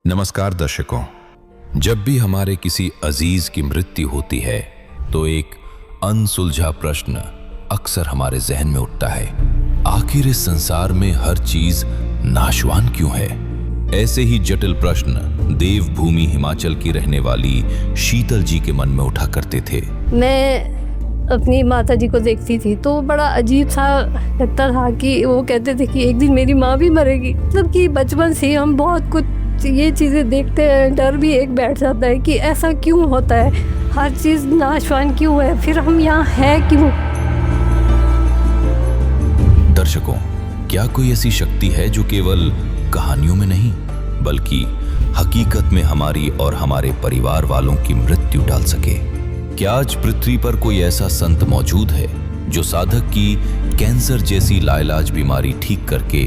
नमस्कार दर्शकों, जब भी हमारे किसी अजीज की मृत्यु होती है तो एक अनसुलझा प्रश्न अक्सर हमारे जहन में उठता है। आखिर इस संसार में हर चीज नाशवान क्यों है? ऐसे ही जटिल प्रश्न देवभूमि हिमाचल की रहने वाली शीतल जी के मन में उठा करते थे। मैं अपनी माता जी को देखती थी तो बड़ा अजीब सा लगता था कि वो कहते थे कि एक दिन मेरी माँ भी मरेगी। मतलब कि बचपन से हम बहुत कुछ ये चीज़ें देखते हैं, डर भी एक बैठ जाता है कि ऐसा क्यों होता है, हर चीज़ नाशवान क्यों है, फिर हम यहाँ हैं क्यों। दर्शकों, क्या कोई ऐसी शक्ति है जो केवल कहानियों में नहीं बल्कि हकीकत में हमारी और हमारे परिवार वालों की मृत्यु टाल सके? क्या आज पृथ्वी पर कोई ऐसा संत मौजूद है जो साधक की कैंसर जैसी लाइलाज बीमारी ठीक करके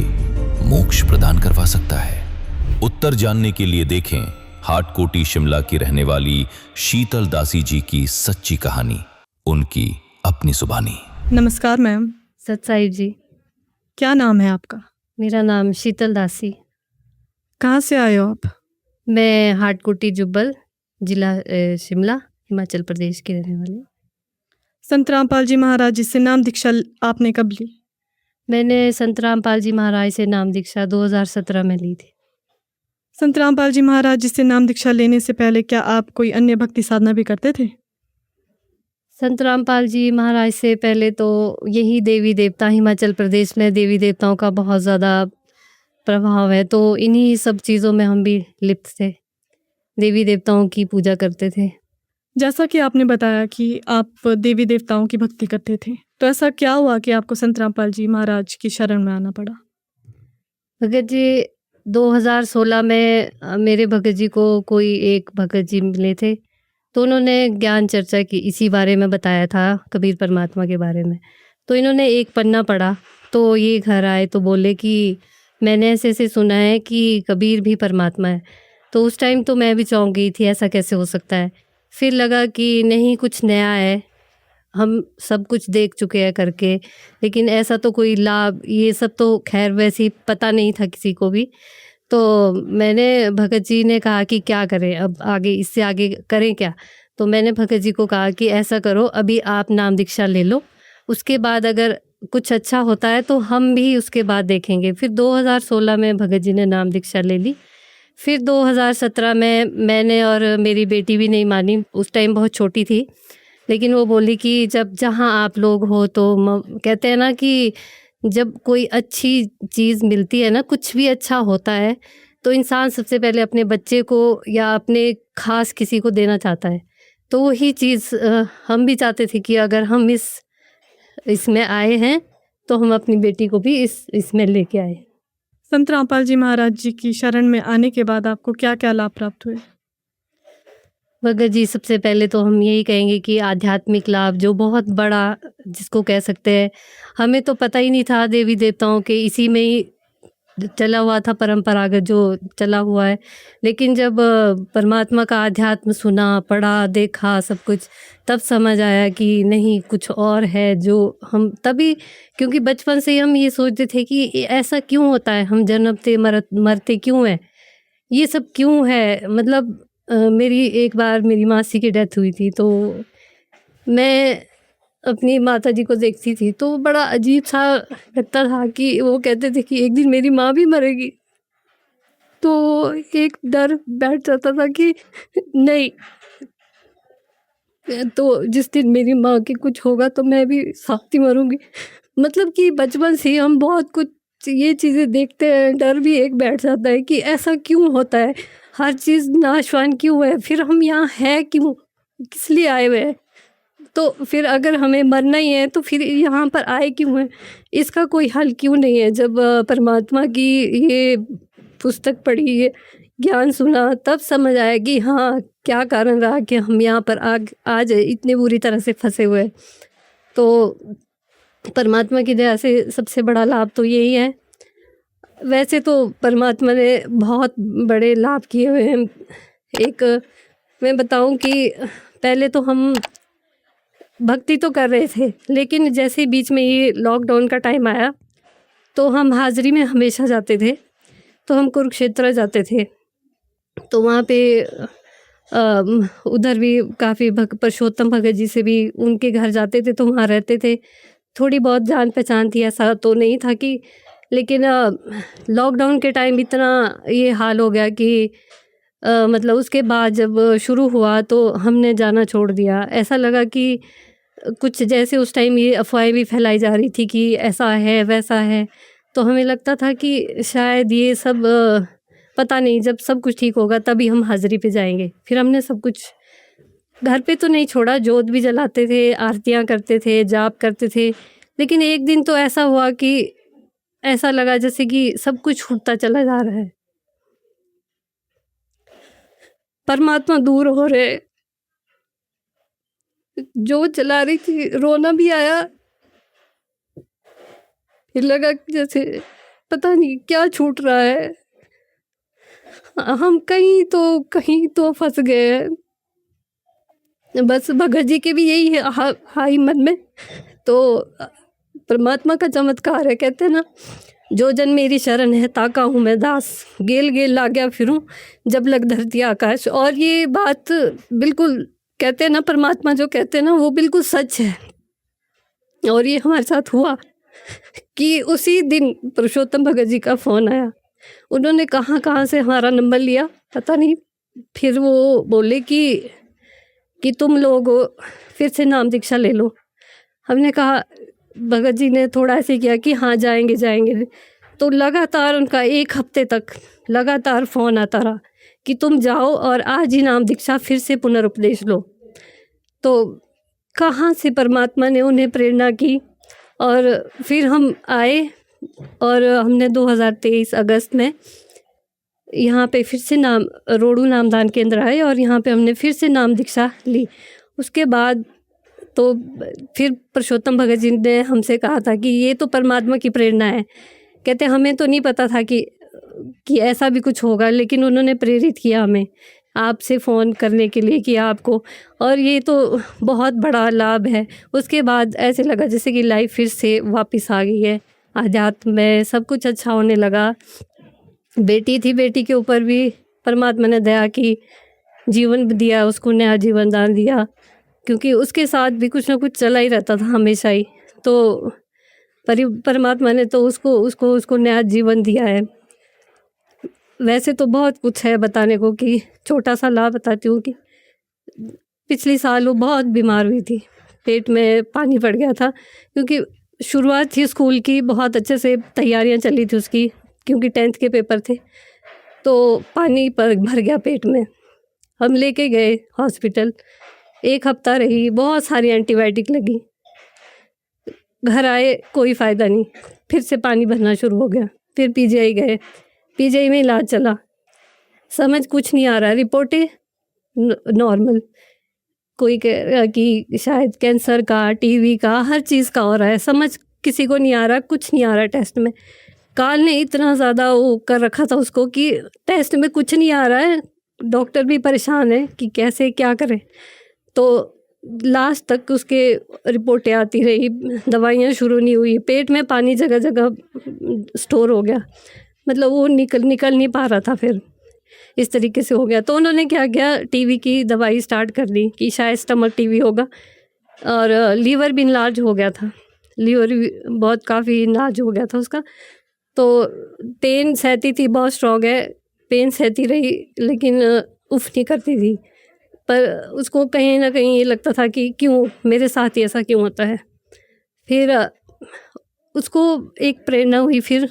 मोक्ष प्रदान करवा सकता है? उत्तर जानने के लिए देखें हाटकोटी शिमला की रहने वाली शीतल दासी जी की सच्ची कहानी, उनकी अपनी जुबानी। नमस्कार मैम। सत साहिब जी। क्या नाम है आपका? मेरा नाम शीतल दासी। कहाँ से आए हो आप? मैं हाटकोटी जुब्बल, जिला शिमला, हिमाचल प्रदेश की रहने वाली। संत रामपाल जी महाराज जी से नाम दीक्षा आपने कब ली? मैंने संत रामपाल जी महाराज से नाम दीक्षा 2017 में ली थी। संत रामपाल जी महाराज जी से नाम दीक्षा लेने से पहले क्या आप कोई अन्य भक्ति साधना भी करते थे? संत रामपाल जी महाराज से पहले तो यही देवी देवता, हिमाचल प्रदेश में देवी देवताओं का बहुत ज़्यादा प्रभाव है, तो इन्हीं सब चीज़ों में हम भी लिप्त थे, देवी देवताओं की पूजा करते थे। जैसा कि आपने बताया कि आप देवी देवताओं की भक्ति करते थे, तो ऐसा क्या हुआ कि आपको संत रामपाल जी महाराज की शरण में आना पड़ा? भगत जी 2016 में मेरे भगत जी को कोई एक भगत जी मिले थे, तो उन्होंने ज्ञान चर्चा की, इसी बारे में बताया था, कबीर परमात्मा के बारे में। तो इन्होंने एक पन्ना पढ़ा तो ये घर आए तो बोले कि मैंने ऐसे ऐसे सुना है कि कबीर भी परमात्मा है। तो उस टाइम तो मैं भी चौंक गई थी, ऐसा कैसे हो सकता है। फिर लगा कि नहीं, कुछ नया है, हम सब कुछ देख चुके हैं करके, लेकिन ऐसा तो कोई लाभ, ये सब तो खैर वैसे ही पता नहीं था किसी को भी। तो मैंने भगत जी ने कहा कि क्या करें अब आगे, इससे आगे करें क्या। तो मैंने भगत जी को कहा कि ऐसा करो, अभी आप नाम दीक्षा ले लो, उसके बाद अगर कुछ अच्छा होता है तो हम भी उसके बाद देखेंगे। फिर 2016 में भगत जी ने नाम दीक्षा ले ली। फिर 2017 में मैंने, और मेरी बेटी भी नहीं मानी, उस टाइम बहुत छोटी थी, लेकिन वो बोली कि जब जहाँ आप लोग हो तो कहते हैं ना कि जब कोई अच्छी चीज़ मिलती है ना, कुछ भी अच्छा होता है तो इंसान सबसे पहले अपने बच्चे को या अपने ख़ास किसी को देना चाहता है। तो वही चीज़ हम भी चाहते थे कि अगर हम इसमें आए हैं तो हम अपनी बेटी को भी इसमें लेके आए। संत रामपाल जी महाराज जी की शरण में आने के बाद आपको क्या क्या लाभ प्राप्त हुए? भगत जी, सबसे पहले तो हम यही कहेंगे कि आध्यात्मिक लाभ जो बहुत बड़ा जिसको कह सकते हैं, हमें तो पता ही नहीं था देवी देवताओं के, इसी में ही चला हुआ था, परंपरागत जो चला हुआ है। लेकिन जब परमात्मा का आध्यात्म सुना, पढ़ा, देखा सब कुछ, तब समझ आया कि नहीं, कुछ और है जो हम तभी, क्योंकि बचपन से ही हम ये सोचते थे कि ऐसा क्यों होता है, हम जन्मते मरते क्यों हैं, ये सब क्यों है। मतलब मेरी एक बार मेरी मासी की डेथ हुई थी, तो मैं अपनी माता जी को देखती थी तो बड़ा अजीब सा लगता था कि वो कहते थे कि एक दिन मेरी माँ भी मरेगी। तो एक डर बैठ जाता था कि नहीं, तो जिस दिन मेरी माँ के कुछ होगा तो मैं भी साथ ही मरूंगी। मतलब कि बचपन से हम बहुत कुछ ये चीज़ें देखते हैं, डर भी एक बैठ जाता है कि ऐसा क्यों होता है, हर चीज़ नाशवान क्यों है, फिर हम यहाँ हैं क्यों, किस लिए आए हुए हैं। तो फिर अगर हमें मरना ही है तो फिर यहाँ पर आए क्यों हैं, इसका कोई हल क्यों नहीं है। जब परमात्मा की ये पुस्तक पढ़ी, ये ज्ञान सुना, तब समझ आया कि हाँ, क्या कारण रहा कि हम यहाँ पर आज इतने बुरी तरह से फंसे हुए। तो परमात्मा की दया से सबसे बड़ा लाभ तो यही है। वैसे तो परमात्मा ने बहुत बड़े लाभ किए हुए हैं। एक मैं बताऊं कि पहले तो हम भक्ति तो कर रहे थे, लेकिन जैसे बीच में ये लॉकडाउन का टाइम आया तो हम हाज़िरी में हमेशा जाते थे। तो हम कुरुक्षेत्र जाते थे, तो वहाँ पे उधर भी काफ़ी पुरुषोत्तम भगत जी से भी उनके घर जाते थे, तो वहाँ रहते थे। थोड़ी बहुत जान पहचान थी, ऐसा तो नहीं था कि, लेकिन लॉकडाउन के टाइम इतना ये हाल हो गया कि मतलब उसके बाद जब शुरू हुआ तो हमने जाना छोड़ दिया। ऐसा लगा कि कुछ जैसे उस टाइम ये अफ़वाहें भी फैलाई जा रही थी कि ऐसा है वैसा है, तो हमें लगता था कि शायद ये सब पता नहीं, जब सब कुछ ठीक होगा तभी हम हाज़िरी पे जाएंगे। फिर हमने सब कुछ घर पे तो नहीं छोड़ा, जोत भी जलाते थे, आरतियाँ करते थे, जाप करते थे। लेकिन एक दिन तो ऐसा हुआ कि ऐसा लगा जैसे कि सब कुछ छूटता चला जा रहा है, परमात्मा दूर हो रहे। जोत जला रही थी, रोना भी आया। फिर लगा कि जैसे पता नहीं क्या छूट रहा है, हम कहीं तो फंस गए हैं। बस भगत जी के भी यही है हाई मन में। तो परमात्मा का चमत्कार है, कहते हैं ना, जो जन मेरी शरण है ताका हूँ मैं दास, गेल गेल ला गया फिरूं जब लग धरती आकाश। और ये बात बिल्कुल कहते हैं ना, परमात्मा जो कहते हैं ना, वो बिल्कुल सच है। और ये हमारे साथ हुआ कि उसी दिन पुरुषोत्तम भगत जी का फ़ोन आया। उन्होंने कहाँ से हमारा नंबर लिया पता नहीं। फिर वो बोले कि तुम लोग फिर से नाम दीक्षा ले लो। हमने कहा, भगत जी ने थोड़ा ऐसे किया कि हाँ जाएंगे। तो लगातार उनका 1 हफ्ते तक लगातार फ़ोन आता रहा कि तुम जाओ और आज ही नाम दीक्षा फिर से पुनरुपदेश लो। तो कहाँ से परमात्मा ने उन्हें प्रेरणा की। और फिर हम आए और हमने 2023 अगस्त में यहाँ पे फिर से रोडू नामदान केंद्र आए और यहाँ पे हमने फिर से नाम दीक्षा ली। उसके बाद तो फिर पुरुषोत्तम भगत जी ने हमसे कहा था कि ये तो परमात्मा की प्रेरणा है। कहते हमें तो नहीं पता था कि ऐसा भी कुछ होगा, लेकिन उन्होंने प्रेरित किया हमें आपसे फ़ोन करने के लिए कि आपको, और ये तो बहुत बड़ा लाभ है। उसके बाद ऐसे लगा जैसे कि लाइफ फिर से वापस आ गई है, आध्यात्म में सब कुछ अच्छा होने लगा। बेटी थी, बेटी के ऊपर भी परमात्मा ने दया की, जीवन दिया, उसको नया जीवन दान दिया, क्योंकि उसके साथ भी कुछ ना कुछ चला ही रहता था हमेशा ही। तो परमात्मा ने तो उसको नया जीवन दिया है। वैसे तो बहुत कुछ है बताने को, कि छोटा सा लाभ बताती हूँ कि पिछले साल वो बहुत बीमार हुई थी, पेट में पानी पड़ गया था, क्योंकि शुरुआत थी स्कूल की, बहुत अच्छे से तैयारियां चली थी उसकी, क्योंकि 10th के पेपर थे। तो पानी भर गया पेट में। हम लेके गए हॉस्पिटल, 1 हफ्ता रही, बहुत सारी एंटीबायोटिक लगी। घर आए, कोई फ़ायदा नहीं, फिर से पानी भरना शुरू हो गया। फिर पीजीआई गए, पीजीआई में इलाज चला, समझ कुछ नहीं आ रहा। रिपोर्टें नॉर्मल, कोई कह रहा कि शायद कैंसर का, टीबी का, हर चीज़ का हो रहा है, समझ किसी को नहीं आ रहा, कुछ नहीं आ रहा टेस्ट में। काल ने इतना ज़्यादा वो कर रखा था उसको कि टेस्ट में कुछ नहीं आ रहा है। डॉक्टर भी परेशान है कि कैसे क्या करें। तो लास्ट तक उसके रिपोर्टें आती रही, दवाइयाँ शुरू नहीं हुई, पेट में पानी जगह जगह स्टोर हो गया, मतलब वो निकल नहीं पा रहा था। फिर इस तरीके से हो गया। तो उन्होंने क्या किया, टीबी की दवाई स्टार्ट कर दी कि शायद स्टमक टीबी होगा। और लीवर भी इनलार्ज हो गया था, लीवर भी बहुत काफ़ी इनलार्ज हो गया था उसका। तो पेन सहती थी, बहुत स्ट्रॉन्ग है, पेन सहती रही, लेकिन उफ नहीं करती थी। पर उसको कहीं ना कहीं ये लगता था कि क्यों मेरे साथ ही ऐसा क्यों होता है। फिर उसको एक प्रेरणा हुई, फिर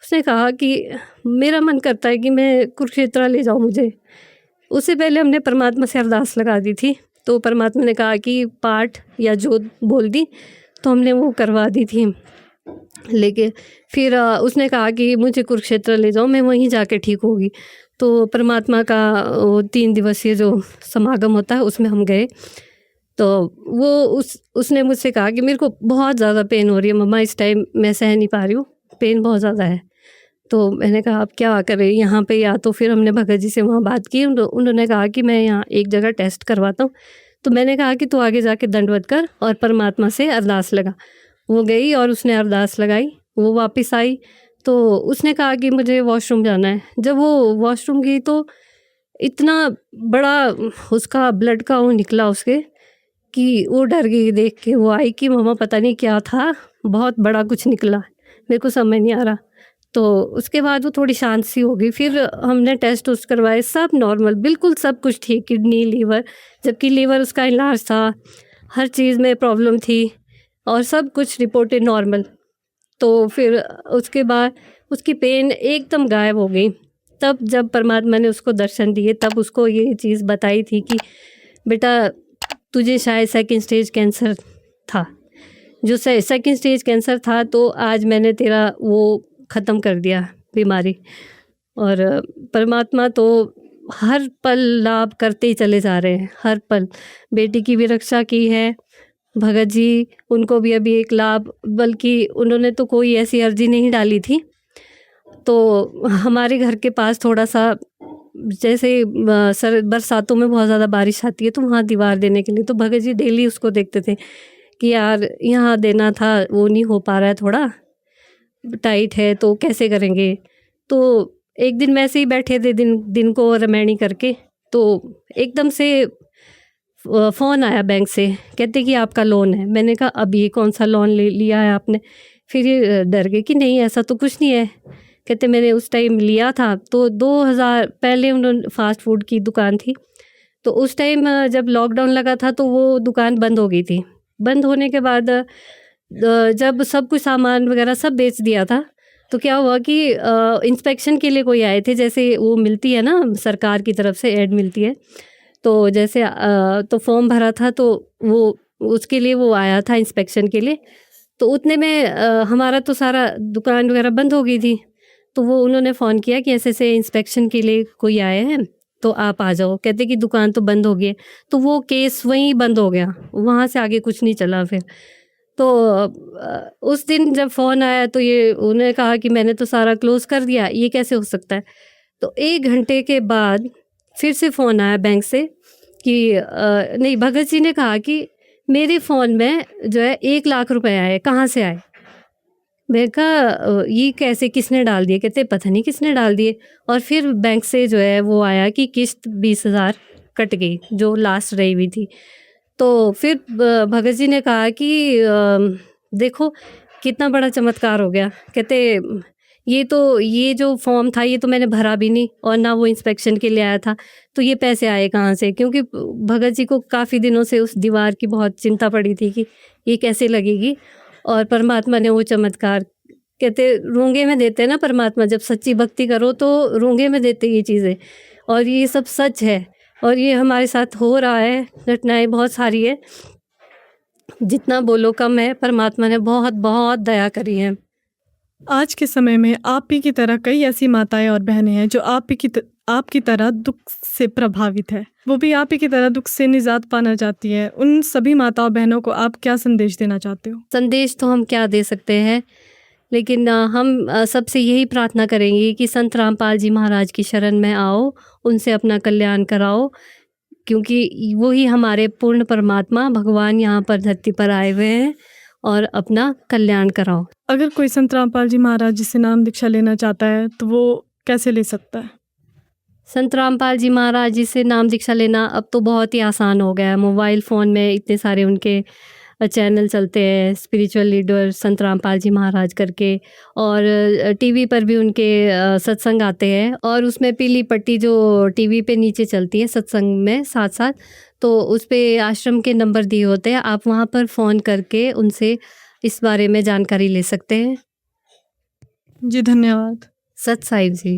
उसने कहा कि मेरा मन करता है कि मैं कुरुक्षेत्र ले जाऊँ मुझे। उससे पहले हमने परमात्मा से अरदास लगा दी थी, तो परमात्मा ने कहा कि पाठ या जोत बोल दी, तो हमने वो करवा दी थी। लेकिन फिर उसने कहा कि मुझे कुरुक्षेत्र ले जाओ, मैं वहीं जाके ठीक होगी। तो परमात्मा का वो 3 दिवसीय जो समागम होता है उसमें हम गए। तो वो उसने मुझसे कहा कि मेरे को बहुत ज़्यादा पेन हो रही है मम्मा, इस टाइम मैं सह नहीं पा रही हूँ, पेन बहुत ज़्यादा है। तो मैंने कहा आप क्या करें यहाँ पे, या तो फिर हमने भगत जी से वहाँ बात की, उन्होंने कहा कि मैं यहाँ एक जगह टेस्ट करवाता हूँ। तो मैंने कहा कि तू आगे जाके दंडवत कर और परमात्मा से अरदास लगा। वो गई और उसने अरदास लगाई, वो वापस आई। तो उसने कहा कि मुझे वॉशरूम जाना है। जब वो वॉशरूम गई तो इतना बड़ा उसका ब्लड का वो निकला उसके कि वो डर गई देख के। वो आई कि मम्मा पता नहीं क्या था, बहुत बड़ा कुछ निकला, मेरे को समझ नहीं आ रहा। तो उसके बाद वो थोड़ी शांत सी हो गई। फिर हमने टेस्ट उस्ट करवाए, सब नॉर्मल, बिल्कुल सब कुछ ठीक, किडनी लीवर, जबकि लीवर उसका इलाज था, हर चीज़ में प्रॉब्लम थी और सब कुछ रिपोर्टेड नॉर्मल। तो फिर उसके बाद उसकी पेन एकदम गायब हो गई। तब जब परमात्मा ने उसको दर्शन दिए तब उसको ये चीज़ बताई थी कि बेटा तुझे शायद सेकंड स्टेज कैंसर था। जो सेकंड स्टेज कैंसर था तो आज मैंने तेरा वो ख़त्म कर दिया बीमारी। और परमात्मा तो हर पल लाभ करते ही चले जा रहे हैं, हर पल। बेटी की भी रक्षा की है भगत जी, उनको भी अभी एक लाभ, बल्कि उन्होंने तो कोई ऐसी अर्जी नहीं डाली थी। तो हमारे घर के पास थोड़ा सा जैसे बरसातों में बहुत ज़्यादा बारिश आती है तो वहाँ दीवार देने के लिए, तो भगत जी डेली उसको देखते थे कि यार यहाँ देना था, वो नहीं हो पा रहा है, थोड़ा टाइट है तो कैसे करेंगे। तो एक दिन वैसे ही बैठे थे दिन को रमैनी करके, तो एकदम से फ़ोन आया बैंक से, कहते कि आपका लोन है। मैंने कहा अभी कौन सा लोन लिया है आपने? फिर ये डर गए कि नहीं ऐसा तो कुछ नहीं है। कहते मैंने उस टाइम लिया था तो 2000 पहले उन्होंने फ़ास्ट फूड की दुकान थी, तो उस टाइम जब लॉकडाउन लगा था तो वो दुकान बंद हो गई थी। बंद होने के बाद जब सब कुछ सामान वगैरह सब बेच दिया था तो क्या हुआ कि इंस्पेक्शन के लिए कोई आए थे, जैसे वो मिलती है ना सरकार की तरफ से ऐड मिलती है, तो जैसे तो फॉर्म भरा था तो वो उसके लिए वो आया था इंस्पेक्शन के लिए। तो उतने में हमारा तो सारा दुकान वगैरह बंद हो गई थी। तो वो उन्होंने फ़ोन किया कि ऐसे ऐसे इंस्पेक्शन के लिए कोई आए हैं तो आप आ जाओ। कहते कि दुकान तो बंद हो गई है। तो वो केस वहीं बंद हो गया, वहाँ से आगे कुछ नहीं चला फिर। तो उस दिन जब फ़ोन आया तो ये उन्होंने कहा कि मैंने तो सारा क्लोज़ कर दिया, ये कैसे हो सकता है। तो 1 घंटे के बाद फिर से फ़ोन आया बैंक से कि नहीं, भगत जी ने कहा कि मेरे फ़ोन में जो है 1 लाख रुपए आए, कहाँ से आए? मैंने कहा ये कैसे, किसने डाल दिए? कहते पता नहीं किसने डाल दिए। और फिर बैंक से जो है वो आया कि किस्त 20,000 कट गई जो लास्ट रही हुई थी। तो फिर भगत जी ने कहा कि देखो कितना बड़ा चमत्कार हो गया। कहते ये जो फॉर्म था ये तो मैंने भरा भी नहीं और ना वो इंस्पेक्शन के लिए आया था, तो ये पैसे आए कहाँ से? क्योंकि भगत जी को काफ़ी दिनों से उस दीवार की बहुत चिंता पड़ी थी कि ये कैसे लगेगी, और परमात्मा ने वो चमत्कार, कहते रूंगे में देते हैं ना परमात्मा, जब सच्ची भक्ति करो तो रूंगे में देते ये चीज़ें। और ये सब सच है और ये हमारे साथ हो रहा है, घटनाएं बहुत सारी है, जितना बोलो कम है। परमात्मा ने बहुत बहुत दया करी है। आज के समय में आप ही की तरह कई ऐसी माताएं और बहनें हैं जो आपकी तरह दुख से प्रभावित है, वो भी आप ही की तरह दुख से निजात पाना चाहती है। उन सभी माताओं बहनों को आप क्या संदेश देना चाहते हो? संदेश तो हम क्या दे सकते हैं, लेकिन हम सबसे यही प्रार्थना करेंगे कि संत रामपाल जी महाराज की शरण में आओ, उनसे अपना कल्याण कराओ, क्योंकि वही हमारे पूर्ण परमात्मा भगवान यहाँ पर धरती पर आए हुए हैं, और अपना कल्याण कराओ। अगर कोई संत रामपाल जी महाराज जी से नाम दीक्षा लेना चाहता है तो वो कैसे ले सकता है? संत रामपाल जी महाराज जी से नाम दीक्षा लेना अब तो बहुत ही आसान हो गया है। मोबाइल फ़ोन में इतने सारे उनके चैनल चलते हैं, स्पिरिचुअल लीडर संत रामपाल जी महाराज करके, और टीवी पर भी उनके सत्संग आते हैं, और उसमें पीली पट्टी जो टीवी पे नीचे चलती है सत्संग में साथ साथ, तो उस पे आश्रम के नंबर दिए होते हैं, आप वहाँ पर फ़ोन करके उनसे इस बारे में जानकारी ले सकते हैं। जी धन्यवाद। सत साहिब जी।